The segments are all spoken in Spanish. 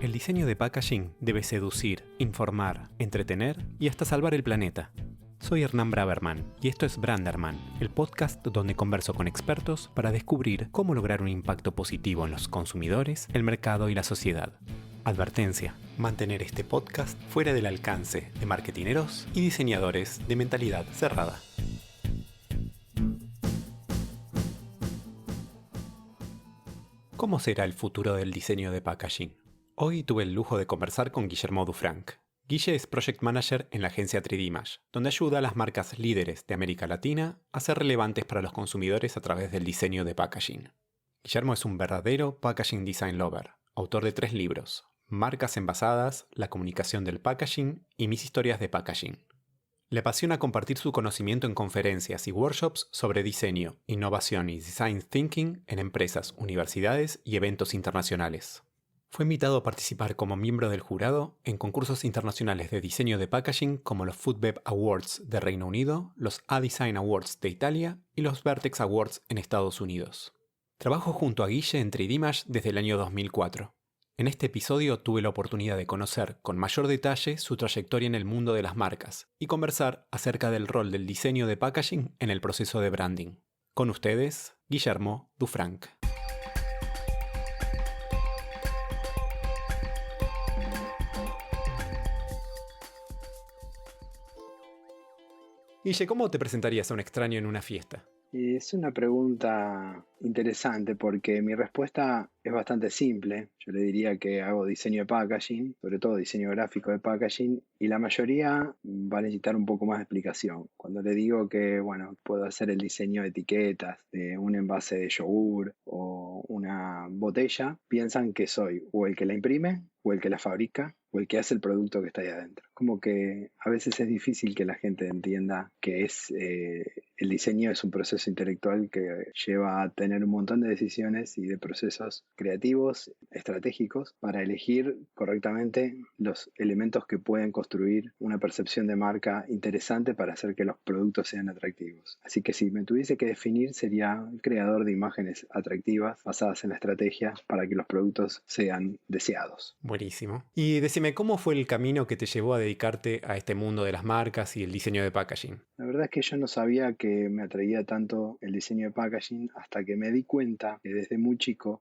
El diseño de packaging debe seducir, informar, entretener y hasta salvar el planeta. Soy Hernán Braverman y esto es Branderman, el podcast donde converso con expertos para descubrir cómo lograr un impacto positivo en los consumidores, el mercado y la sociedad. Advertencia: mantener este podcast fuera del alcance de marketineros y diseñadores de mentalidad cerrada. ¿Cómo será el futuro del diseño de packaging? Hoy tuve el lujo de conversar con Guillermo Dufranc. Guille es Project Manager en la agencia 3Dimage, donde ayuda a las marcas líderes de América Latina a ser relevantes para los consumidores a través del diseño de packaging. Guillermo es un verdadero packaging design lover, autor de 3 libros: Marcas envasadas, La comunicación del packaging y Mis historias de packaging. Le apasiona compartir su conocimiento en conferencias y workshops sobre diseño, innovación y design thinking en empresas, universidades y eventos internacionales. Fue invitado a participar como miembro del jurado en concursos internacionales de diseño de packaging como los Foodweb Awards de Reino Unido, los A-Design Awards de Italia y los Vertex Awards en Estados Unidos. Trabajo junto a Guille en 3Dimage desde el año 2004. En este episodio tuve la oportunidad de conocer con mayor detalle su trayectoria en el mundo de las marcas y conversar acerca del rol del diseño de packaging en el proceso de branding. Con ustedes, Guillermo Dufranc. Guille, ¿cómo te presentarías a un extraño en una fiesta? Es una pregunta interesante porque mi respuesta es bastante simple. Yo le diría que hago diseño de packaging, sobre todo diseño gráfico de packaging, y la mayoría va a necesitar un poco más de explicación. Cuando le digo que, puedo hacer el diseño de etiquetas de un envase de yogur o una botella, piensan que soy o el que la imprime, o el que la fabrica, o el que hace el producto que está ahí adentro. Como que a veces es difícil que la gente entienda que el diseño es un proceso intelectual que lleva a tener un montón de decisiones y de procesos creativos, estratégicos, para elegir correctamente los elementos que pueden construir una percepción de marca interesante para hacer que los productos sean atractivos. Así que si me tuviese que definir, sería el creador de imágenes atractivas basadas en la estrategia para que los productos sean deseados. Buenísimo. Y decime, ¿cómo fue el camino que te llevó a dedicarte a este mundo de las marcas y el diseño de packaging? La verdad es que yo no sabía que me atraía tanto el diseño de packaging hasta que me di cuenta que desde muy chico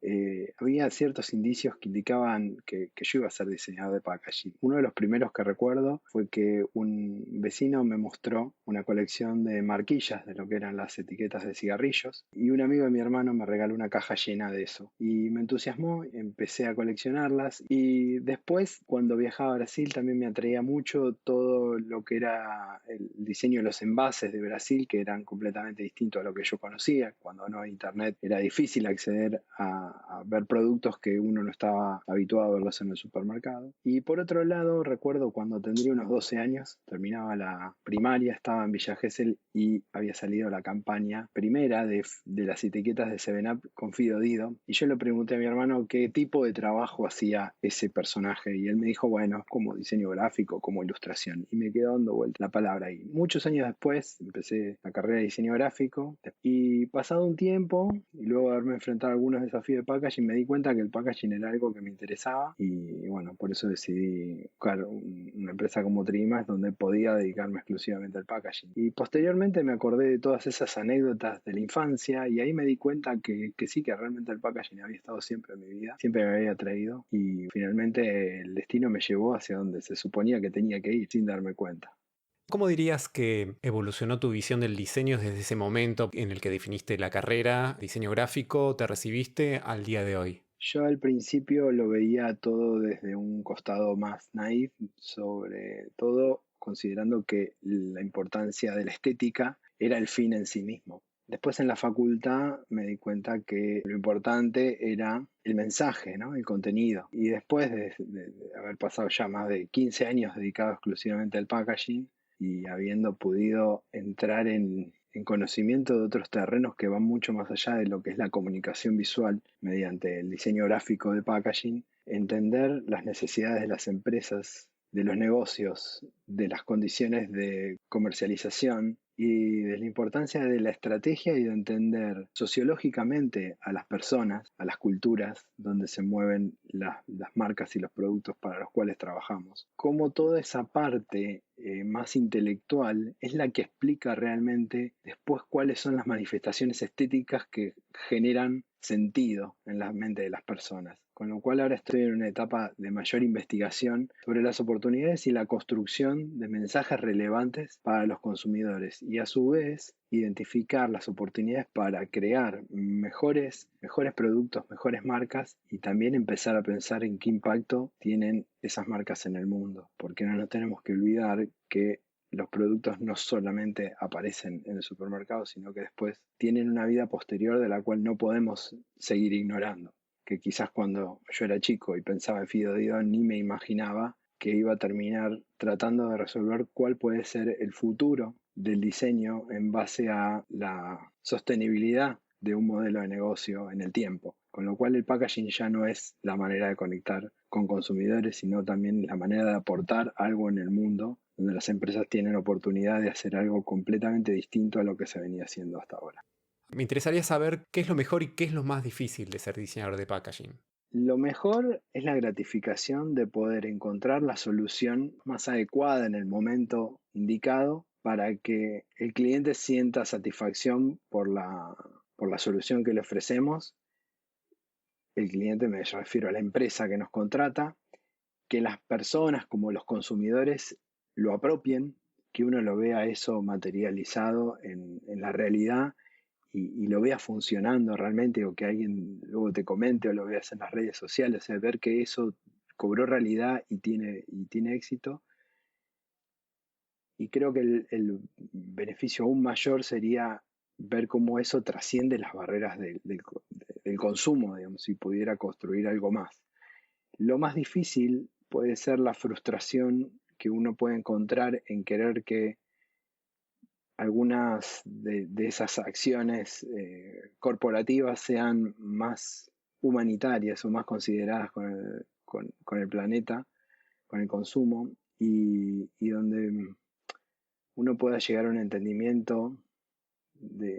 había ciertos indicios que indicaban que yo iba a ser diseñador de packaging. Uno de los primeros que recuerdo fue que un vecino me mostró una colección de marquillas de lo que eran las etiquetas de cigarrillos y un amigo de mi hermano me regaló una caja llena de eso. Y me entusiasmó, empecé a coleccionarlas y después, cuando viajaba a Brasil, también me atraía mucho todo lo que era el diseño de los envases de Brasil, que eran completamente distintos a lo que yo conocía. Cuando no había internet era difícil acceder a ver productos que uno no estaba habituado a verlos en el supermercado. Y por otro lado, recuerdo cuando tendría unos 12 años, terminaba la primaria, estaba en Villa Gesell y había salido la campaña primera de las etiquetas de 7up con Fido Dido. Y yo le pregunté a mi hermano qué tipo de trabajo hacía ese personaje. Y él me dijo, como diseño gráfico, como ilustración. Y me quedó dando vuelta la palabra ahí. Muchos años después empecé la carrera de diseño gráfico y pasado un tiempo y luego de haberme enfrentado a algunos desafíos de packaging, me di cuenta que el packaging era algo que me interesaba y por eso decidí buscar una empresa como 3Dimage donde podía dedicarme exclusivamente al packaging. Y posteriormente me acordé de todas esas anécdotas de la infancia y ahí me di cuenta que sí, que realmente el packaging había estado siempre en mi vida, siempre me había atraído y finalmente el destino me llevó hacia donde se suponía que tenía que ir sin darme cuenta. ¿Cómo dirías que evolucionó tu visión del diseño desde ese momento en el que definiste la carrera, diseño gráfico, te recibiste, al día de hoy? Yo al principio lo veía todo desde un costado más naif, sobre todo considerando que la importancia de la estética era el fin en sí mismo. Después en la facultad me di cuenta que lo importante era el mensaje, ¿no? El contenido. Y después de haber pasado ya más de 15 años dedicado exclusivamente al packaging y habiendo podido entrar en conocimiento de otros terrenos que van mucho más allá de lo que es la comunicación visual mediante el diseño gráfico de packaging, entender las necesidades de las empresas, de los negocios, de las condiciones de comercialización y de la importancia de la estrategia y de entender sociológicamente a las personas, a las culturas donde se mueven las marcas y los productos para los cuales trabajamos. Cómo toda esa parte más intelectual es la que explica realmente después cuáles son las manifestaciones estéticas que generan sentido en la mente de las personas. Con lo cual ahora estoy en una etapa de mayor investigación sobre las oportunidades y la construcción de mensajes relevantes para los consumidores y a su vez identificar las oportunidades para crear mejores productos, mejores marcas y también empezar a pensar en qué impacto tienen esas marcas en el mundo. Porque no nos tenemos que olvidar que los productos no solamente aparecen en el supermercado, sino que después tienen una vida posterior de la cual no podemos seguir ignorando. Que quizás cuando yo era chico y pensaba en Fido Dido ni me imaginaba que iba a terminar tratando de resolver cuál puede ser el futuro del diseño en base a la sostenibilidad de un modelo de negocio en el tiempo. Con lo cual el packaging ya no es la manera de conectar con consumidores, sino también la manera de aportar algo en el mundo donde las empresas tienen oportunidad de hacer algo completamente distinto a lo que se venía haciendo hasta ahora. Me interesaría saber qué es lo mejor y qué es lo más difícil de ser diseñador de packaging. Lo mejor es la gratificación de poder encontrar la solución más adecuada en el momento indicado para que el cliente sienta satisfacción por la solución que le ofrecemos. El cliente, me refiero a la empresa que nos contrata, que las personas como los consumidores lo apropien, que uno lo vea eso materializado en la realidad y lo veas funcionando realmente o que alguien luego te comente o lo veas en las redes sociales, o sea, ver que eso cobró realidad y tiene éxito. Y creo que el beneficio aún mayor sería ver cómo eso trasciende las barreras del consumo, digamos, si pudiera construir algo más. Lo más difícil puede ser la frustración que uno puede encontrar en querer que algunas de esas acciones corporativas sean más humanitarias o más consideradas con el planeta, con el consumo, y donde uno pueda llegar a un entendimiento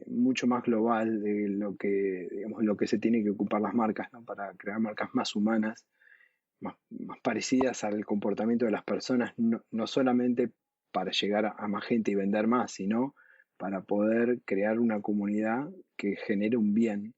mucho más global de digamos, lo que se tiene que ocupar las marcas, ¿no? Para crear marcas más humanas, más parecidas al comportamiento de las personas, no solamente para llegar a más gente y vender más, sino para poder crear una comunidad que genere un bien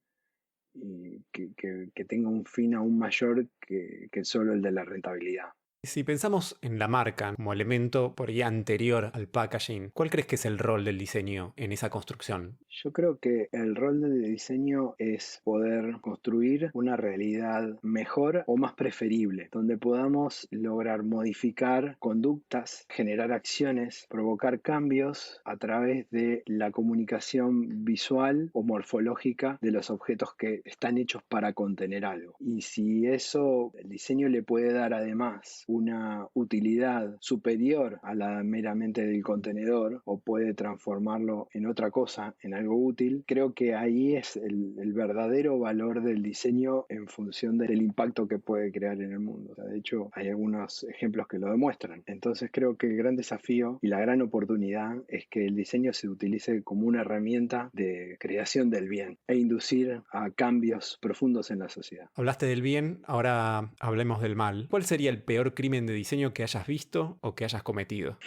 y que tenga un fin aún mayor que solo el de la rentabilidad. Si pensamos en la marca como elemento por ahí anterior al packaging, ¿cuál crees que es el rol del diseño en esa construcción? Yo creo que el rol del diseño es poder construir una realidad mejor o más preferible, donde podamos lograr modificar conductas, generar acciones, provocar cambios a través de la comunicación visual o morfológica de los objetos que están hechos para contener algo. Y si eso, el diseño le puede dar además una utilidad superior a la meramente del contenedor o puede transformarlo en otra cosa, en algo útil, creo que ahí es el verdadero valor del diseño en función del impacto que puede crear en el mundo. O sea, de hecho, hay algunos ejemplos que lo demuestran. Entonces creo que el gran desafío y la gran oportunidad es que el diseño se utilice como una herramienta de creación del bien e inducir a cambios profundos en la sociedad. Hablaste del bien, ahora hablemos del mal. ¿Cuál sería el peor crimen de diseño que hayas visto o que hayas cometido?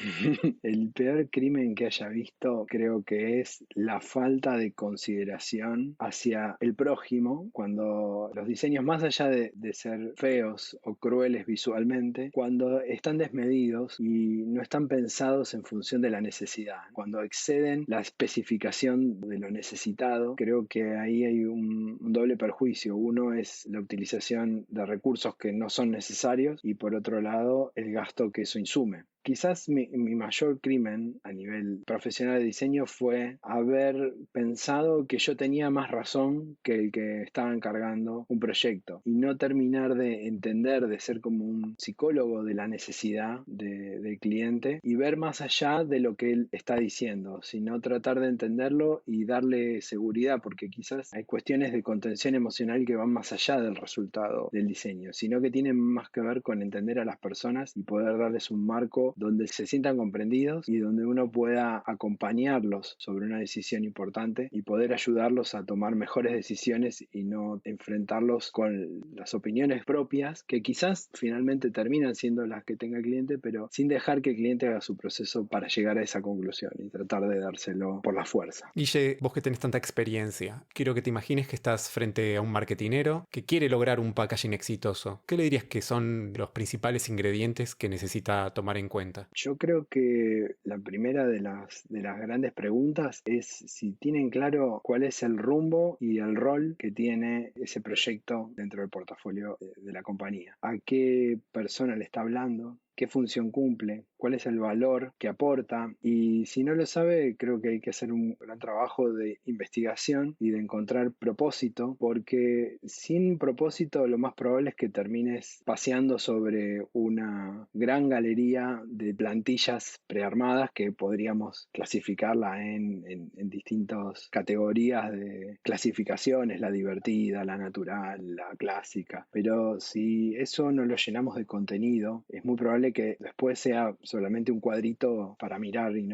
El peor crimen que haya visto creo que es la falta de consideración hacia el prójimo cuando los diseños, más allá de ser feos o crueles visualmente, cuando están desmedidos y no están pensados en función de la necesidad, cuando exceden la especificación de lo necesitado, creo que ahí hay un doble perjuicio. Uno es la utilización de recursos que no son necesarios y por otro lado el gasto que eso insume. Quizás mi mayor crimen a nivel profesional de diseño fue haber pensado que yo tenía más razón que el que estaba encargando un proyecto y no terminar de entender, de ser como un psicólogo de la necesidad del cliente y ver más allá de lo que él está diciendo, sino tratar de entenderlo y darle seguridad, porque quizás hay cuestiones de contención emocional que van más allá del resultado del diseño, sino que tienen más que ver con entender a las personas y poder darles un marco donde se sientan comprendidos y donde uno pueda acompañarlos sobre una decisión importante y poder ayudarlos a tomar mejores decisiones y no enfrentarlos con las opiniones propias que quizás finalmente terminan siendo las que tenga el cliente, pero sin dejar que el cliente haga su proceso para llegar a esa conclusión y tratar de dárselo por la fuerza. Guille, vos que tenés tanta experiencia, quiero que te imagines que estás frente a un marketinero que quiere lograr un packaging exitoso. ¿Qué le dirías que son los principales ingredientes que necesita tomar en cuenta? Yo creo que la primera de las grandes preguntas es si tienen claro cuál es el rumbo y el rol que tiene ese proyecto dentro del portafolio de la compañía. ¿A qué persona le está hablando? ¿Qué función cumple? ¿Cuál es el valor que aporta? Y si no lo sabe, creo que hay que hacer un gran trabajo de investigación y de encontrar propósito, porque sin propósito lo más probable es que termines paseando sobre una gran galería de plantillas prearmadas que podríamos clasificarla en distintas categorías de clasificaciones, la divertida, la natural, la clásica. Pero si eso no lo llenamos de contenido, es muy probable que después sea solamente un cuadrito para mirar y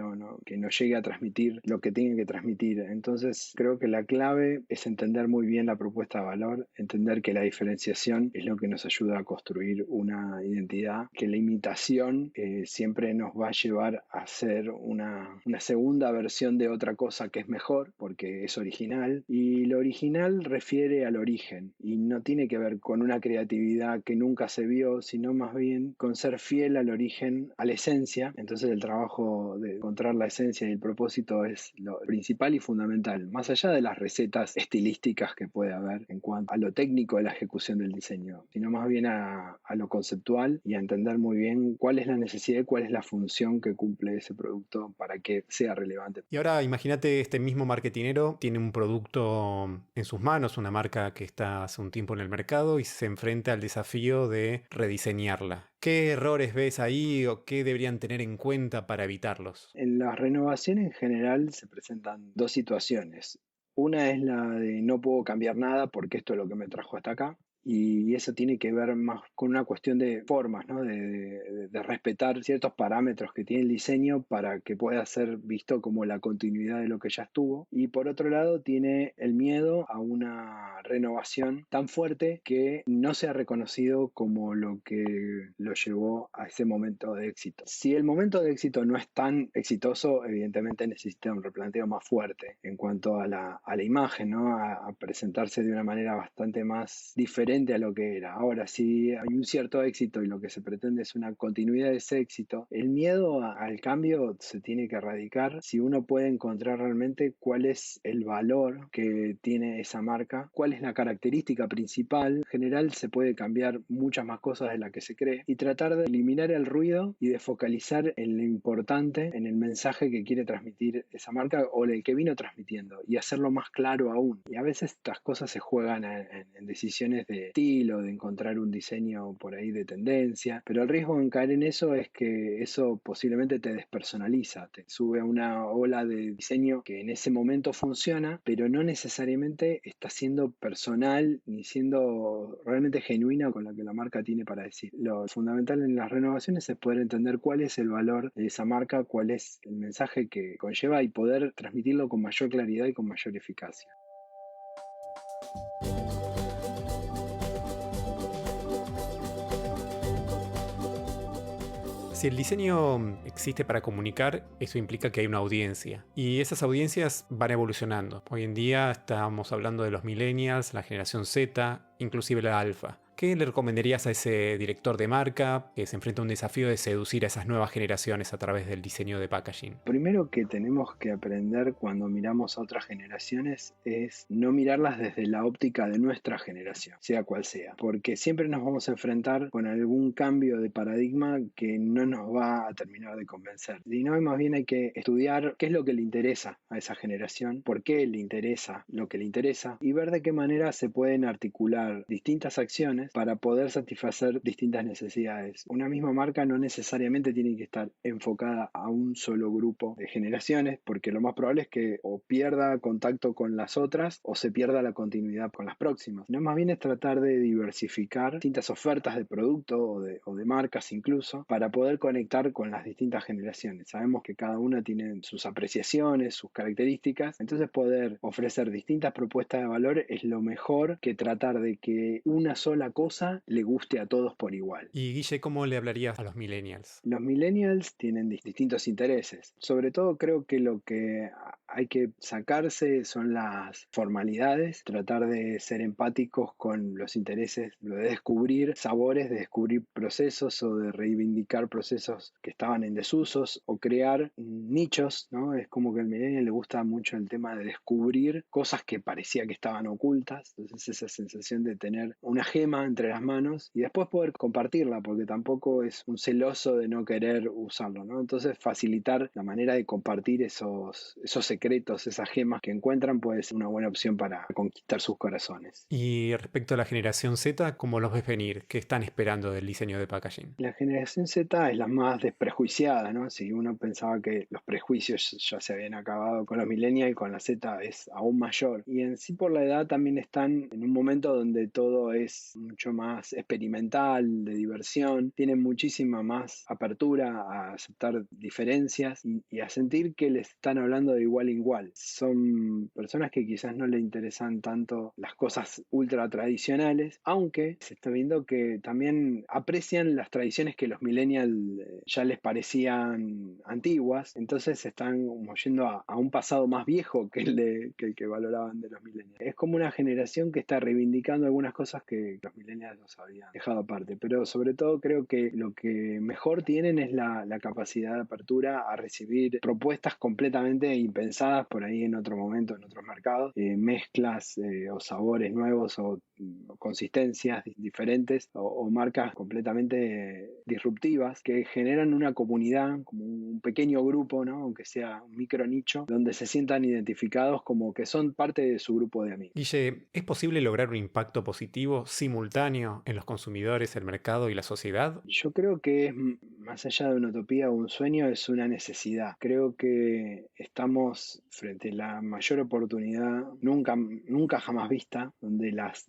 que no llegue a transmitir lo que tiene que transmitir. Entonces creo que la clave es entender muy bien la propuesta de valor, entender que la diferenciación es lo que nos ayuda a construir una identidad, que la imitación siempre nos va a llevar a ser una segunda versión de otra cosa que es mejor porque es original, y lo original refiere al origen y no tiene que ver con una creatividad que nunca se vio, sino más bien con ser fiel al origen, a la esencia. Entonces el trabajo de encontrar la esencia y el propósito es lo principal y fundamental, más allá de las recetas estilísticas que puede haber en cuanto a lo técnico de la ejecución del diseño, sino más bien a lo conceptual y a entender muy bien cuál es la necesidad y cuál es la función que cumple ese producto para que sea relevante. Y ahora imagínate, este mismo marketinero tiene un producto en sus manos, una marca que está hace un tiempo en el mercado y se enfrenta al desafío de rediseñarla. ¿Qué errores ves ahí o qué deberían tener en cuenta para evitarlos? En las renovaciones en general se presentan dos situaciones. Una es la de no puedo cambiar nada porque esto es lo que me trajo hasta acá. Y eso tiene que ver más con una cuestión de formas, ¿no? De respetar ciertos parámetros que tiene el diseño para que pueda ser visto como la continuidad de lo que ya estuvo. Y por otro lado tiene el miedo a una renovación tan fuerte que no sea reconocido como lo que lo llevó a ese momento de éxito. Si el momento de éxito no es tan exitoso, evidentemente necesita un replanteo más fuerte en cuanto a la imagen, ¿no? A presentarse de una manera bastante más diferente a lo que era. Ahora, si hay un cierto éxito y lo que se pretende es una continuidad de ese éxito, el miedo al cambio se tiene que erradicar si uno puede encontrar realmente cuál es el valor que tiene esa marca, cuál es la característica principal. En general se puede cambiar muchas más cosas de las que se cree y tratar de eliminar el ruido y de focalizar en lo importante, en el mensaje que quiere transmitir esa marca o el que vino transmitiendo y hacerlo más claro aún. Y a veces estas cosas se juegan en decisiones de estilo, de encontrar un diseño por ahí de tendencia, pero el riesgo en caer en eso es que eso posiblemente te despersonaliza, te sube a una ola de diseño que en ese momento funciona, pero no necesariamente está siendo personal ni siendo realmente genuina con lo que la marca tiene para decir. Lo fundamental en las renovaciones es poder entender cuál es el valor de esa marca, cuál es el mensaje que conlleva y poder transmitirlo con mayor claridad y con mayor eficacia. Si el diseño existe para comunicar, eso implica que hay una audiencia. Y esas audiencias van evolucionando. Hoy en día estamos hablando de los millennials, la generación Z, inclusive la alfa. ¿Qué le recomendarías a ese director de marca que se enfrenta a un desafío de seducir a esas nuevas generaciones a través del diseño de packaging? Primero que tenemos que aprender cuando miramos a otras generaciones es no mirarlas desde la óptica de nuestra generación, sea cual sea, porque siempre nos vamos a enfrentar con algún cambio de paradigma que no nos va a terminar de convencer. Y no, más bien hay que estudiar qué es lo que le interesa a esa generación, por qué le interesa lo que le interesa y ver de qué manera se pueden articular distintas acciones soluciones para poder satisfacer distintas necesidades. Una misma marca no necesariamente tiene que estar enfocada a un solo grupo de generaciones, porque lo más probable es que o pierda contacto con las otras o se pierda la continuidad con las próximas. No, más bien es tratar de diversificar distintas ofertas de producto o de marcas incluso para poder conectar con las distintas generaciones. Sabemos que cada una tiene sus apreciaciones, sus características, entonces poder ofrecer distintas propuestas de valor es lo mejor que tratar de que una sola cosa le guste a todos por igual. Y Guille, ¿cómo le hablarías a los millennials? Los millennials tienen distintos intereses. Sobre todo creo que lo que hay que sacarse son las formalidades, tratar de ser empáticos con los intereses, de descubrir sabores, de descubrir procesos o de reivindicar procesos que estaban en desusos o crear nichos, ¿no? Es como que al millennial le gusta mucho el tema de descubrir cosas que parecía que estaban ocultas, entonces esa sensación de tener una gema entre las manos y después poder compartirla, porque tampoco es un celoso de no querer usarlo, ¿no? Entonces facilitar la manera de compartir esos secretos, esas gemas que encuentran puede ser una buena opción para conquistar sus corazones. Y respecto a la generación Z, ¿cómo los ves venir? ¿Qué están esperando del diseño de packaging? La generación Z es la más desprejuiciada, ¿no? Si uno pensaba que los prejuicios ya se habían acabado con los millennials, con la Z es aún mayor. Y en sí por la edad también están en un momento donde todo es mucho más experimental, de diversión, tienen muchísima más apertura a aceptar diferencias y a sentir que les están hablando de igual a igual. Son personas que quizás no le interesan tanto las cosas ultra tradicionales, aunque se está viendo que también aprecian las tradiciones que los millennials ya les parecían antiguas, entonces están como yendo a un pasado más viejo que el que valoraban de los millennials. Es como una generación que está reivindicando algunas cosas que los millennials nos habían dejado aparte, pero sobre todo creo que lo que mejor tienen es la capacidad de apertura a recibir propuestas completamente impensadas por ahí en otro momento, en otros mercados, mezclas o sabores nuevos o consistencias diferentes o marcas completamente disruptivas que generan una comunidad, como un pequeño grupo, ¿no? Aunque sea un micro nicho, donde se sientan identificados como que son parte de su grupo de amigos. Guille, ¿es posible lograr un impacto positivo simultáneo en los consumidores, el mercado y la sociedad? Yo creo que es más allá de una utopía o un sueño, es una necesidad. Creo que estamos frente a la mayor oportunidad nunca jamás vista, donde las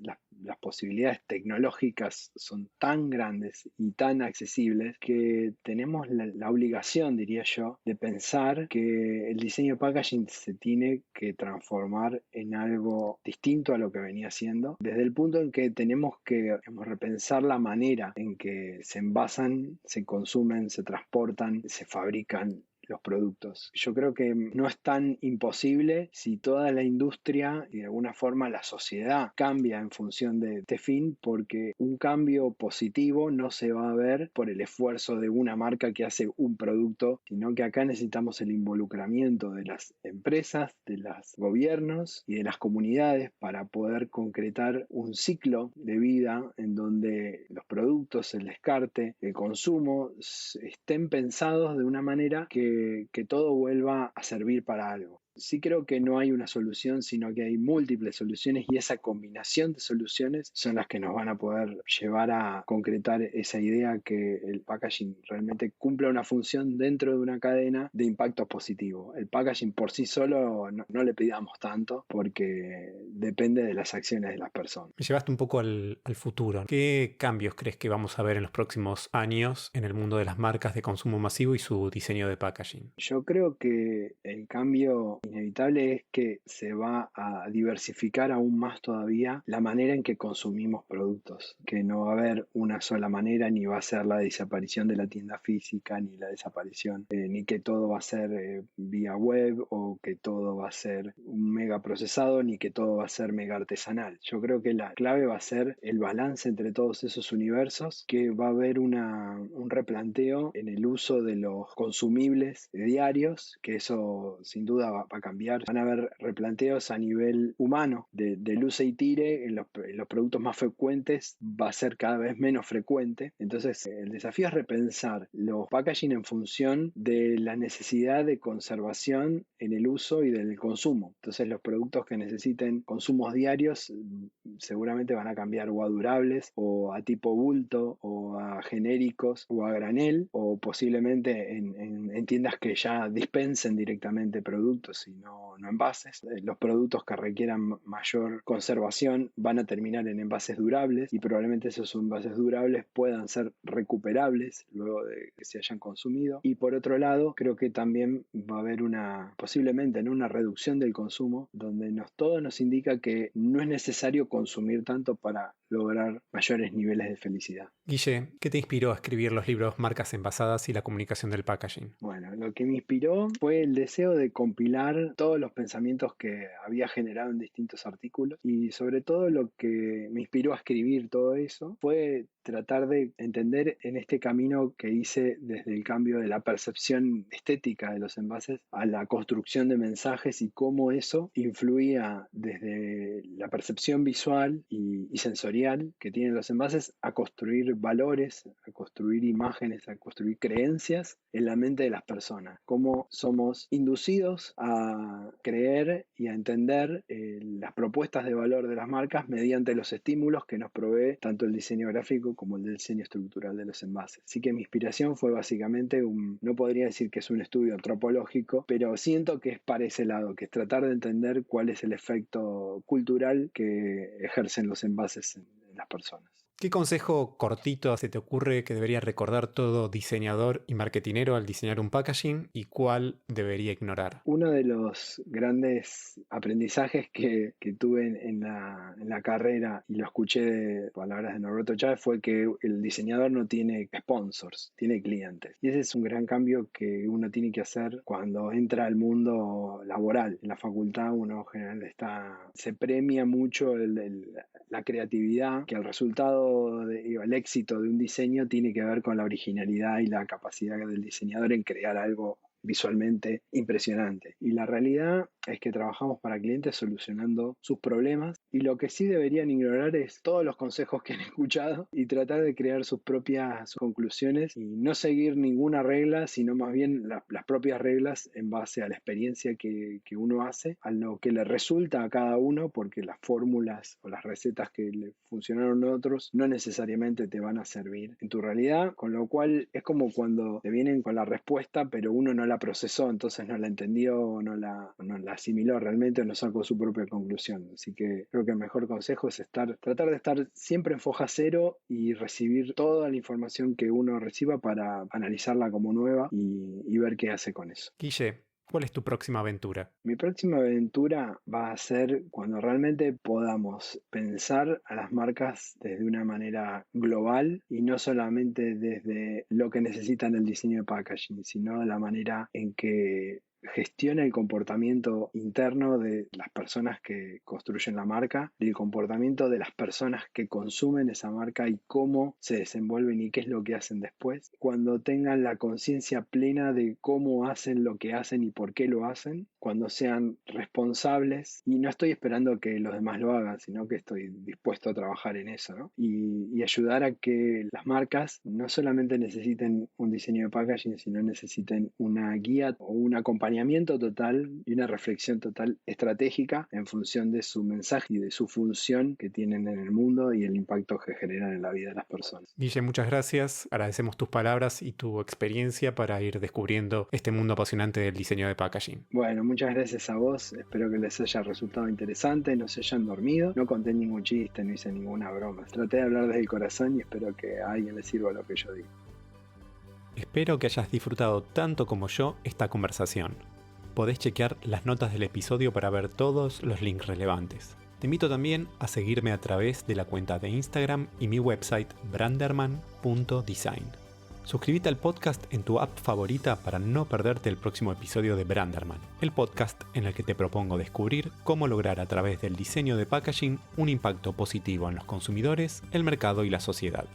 posibilidades tecnológicas son tan grandes y tan accesibles que tenemos la obligación, diría yo, de pensar que el diseño de packaging se tiene que transformar en algo distinto a lo que venía siendo, desde el punto en que tenemos que repensar la manera en que se envasan, se consumen, se transportan, se fabrican los productos. Yo creo que no es tan imposible si toda la industria y de alguna forma la sociedad cambia en función de este fin, porque un cambio positivo no se va a ver por el esfuerzo de una marca que hace un producto, sino que acá necesitamos el involucramiento de las empresas, de los gobiernos y de las comunidades para poder concretar un ciclo de vida en donde los productos, el descarte, el consumo estén pensados de una manera que todo vuelva a servir para algo. Sí creo que no hay una solución, sino que hay múltiples soluciones y esa combinación de soluciones son las que nos van a poder llevar a concretar esa idea que el packaging realmente cumpla una función dentro de una cadena de impacto positivo. El packaging por sí solo no le pidamos tanto porque depende de las acciones de las personas. Me llevaste un poco al futuro. ¿Qué cambios crees que vamos a ver en los próximos años en el mundo de las marcas de consumo masivo y su diseño de packaging? Yo creo que el cambio inevitable es que se va a diversificar aún más todavía la manera en que consumimos productos, que no va a haber una sola manera, ni va a ser la desaparición de la tienda física, ni la desaparición, ni que todo va a ser vía web o que todo va a ser un mega procesado, ni que todo va a ser mega artesanal. Yo creo que la clave va a ser el balance entre todos esos universos, que va a haber un replanteo en el uso de los consumibles diarios, que eso sin duda va va a cambiar. Van a haber replanteos a nivel humano del uso y tire en los productos más frecuentes, va a ser cada vez menos frecuente. Entonces, el desafío es repensar los packaging en función de la necesidad de conservación en el uso y del consumo. Entonces, los productos que necesiten consumos diarios seguramente van a cambiar o a durables o a tipo bulto o a genéricos o a granel o posiblemente en tiendas que ya dispensen directamente productos y no envases. Los productos que requieran mayor conservación van a terminar en envases durables y probablemente esos envases durables puedan ser recuperables luego de que se hayan consumido. Y por otro lado, creo que también va a haber posiblemente una reducción del consumo donde todo nos indica que no es necesario consumir tanto para lograr mayores niveles de felicidad. Guille, ¿qué te inspiró a escribir los libros Marcas Envasadas y la comunicación del packaging? Bueno, lo que me inspiró fue el deseo de compilar todos los pensamientos que había generado en distintos artículos y sobre todo lo que me inspiró a escribir todo eso fue tratar de entender en este camino que hice desde el cambio de la percepción estética de los envases a la construcción de mensajes y cómo eso influía desde la percepción visual y sensorial que tienen los envases a construir valores, a construir imágenes, a construir creencias en la mente de las personas. Cómo somos inducidos a creer y a entender las propuestas de valor de las marcas mediante los estímulos que nos provee tanto el diseño gráfico como el diseño estructural de los envases. Así que mi inspiración fue básicamente no podría decir que es un estudio antropológico, pero siento que es para ese lado, que es tratar de entender cuál es el efecto cultural que ejercen los envases en las personas. ¿Qué consejo cortito se te ocurre que debería recordar todo diseñador y marketinero al diseñar un packaging y cuál debería ignorar? Uno de los grandes aprendizajes que tuve en la carrera y lo escuché de palabras de Norberto Chávez fue que el diseñador no tiene sponsors, tiene clientes. Y ese es un gran cambio que uno tiene que hacer cuando entra al mundo laboral. En la facultad uno generalmente se premia mucho la creatividad, que el resultado el éxito de un diseño tiene que ver con la originalidad y la capacidad del diseñador en crear algo visualmente impresionante. Y la realidad es que trabajamos para clientes solucionando sus problemas y lo que sí deberían ignorar es todos los consejos que han escuchado y tratar de crear sus propias conclusiones y no seguir ninguna regla, sino más bien las propias reglas en base a la experiencia que uno hace, a lo que le resulta a cada uno, porque las fórmulas o las recetas que le funcionaron a otros no necesariamente te van a servir en tu realidad, con lo cual es como cuando te vienen con la respuesta pero uno no la procesó, entonces no la entendió, no la asimiló realmente, no sacó su propia conclusión. Así que creo que el mejor consejo es tratar de estar siempre en foja cero y recibir toda la información que uno reciba para analizarla como nueva y ver qué hace con eso. Guille, ¿cuál es tu próxima aventura? Mi próxima aventura va a ser cuando realmente podamos pensar a las marcas desde una manera global y no solamente desde lo que necesitan el diseño de packaging, sino de la manera en que gestiona el comportamiento interno de las personas que construyen la marca, el comportamiento de las personas que consumen esa marca y cómo se desenvuelven y qué es lo que hacen después. Cuando tengan la conciencia plena de cómo hacen lo que hacen y por qué lo hacen, cuando sean responsables, y no estoy esperando que los demás lo hagan, sino que estoy dispuesto a trabajar en eso, ¿no? Y ayudar a que las marcas no solamente necesiten un diseño de packaging, sino necesiten una guía o un acompañamiento total y una reflexión total estratégica en función de su mensaje y de su función que tienen en el mundo y el impacto que generan en la vida de las personas. Guille, muchas gracias. Agradecemos tus palabras y tu experiencia para ir descubriendo este mundo apasionante del diseño de packaging. Bueno, muchas gracias a vos. Espero que les haya resultado interesante, no se hayan dormido. No conté ningún chiste, no hice ninguna broma. Traté de hablar desde el corazón y espero que a alguien le sirva lo que yo digo. Espero que hayas disfrutado tanto como yo esta conversación. Podés chequear las notas del episodio para ver todos los links relevantes. Te invito también a seguirme a través de la cuenta de Instagram y mi website branderman.design. Suscríbete al podcast en tu app favorita para no perderte el próximo episodio de Branderman, el podcast en el que te propongo descubrir cómo lograr a través del diseño de packaging un impacto positivo en los consumidores, el mercado y la sociedad.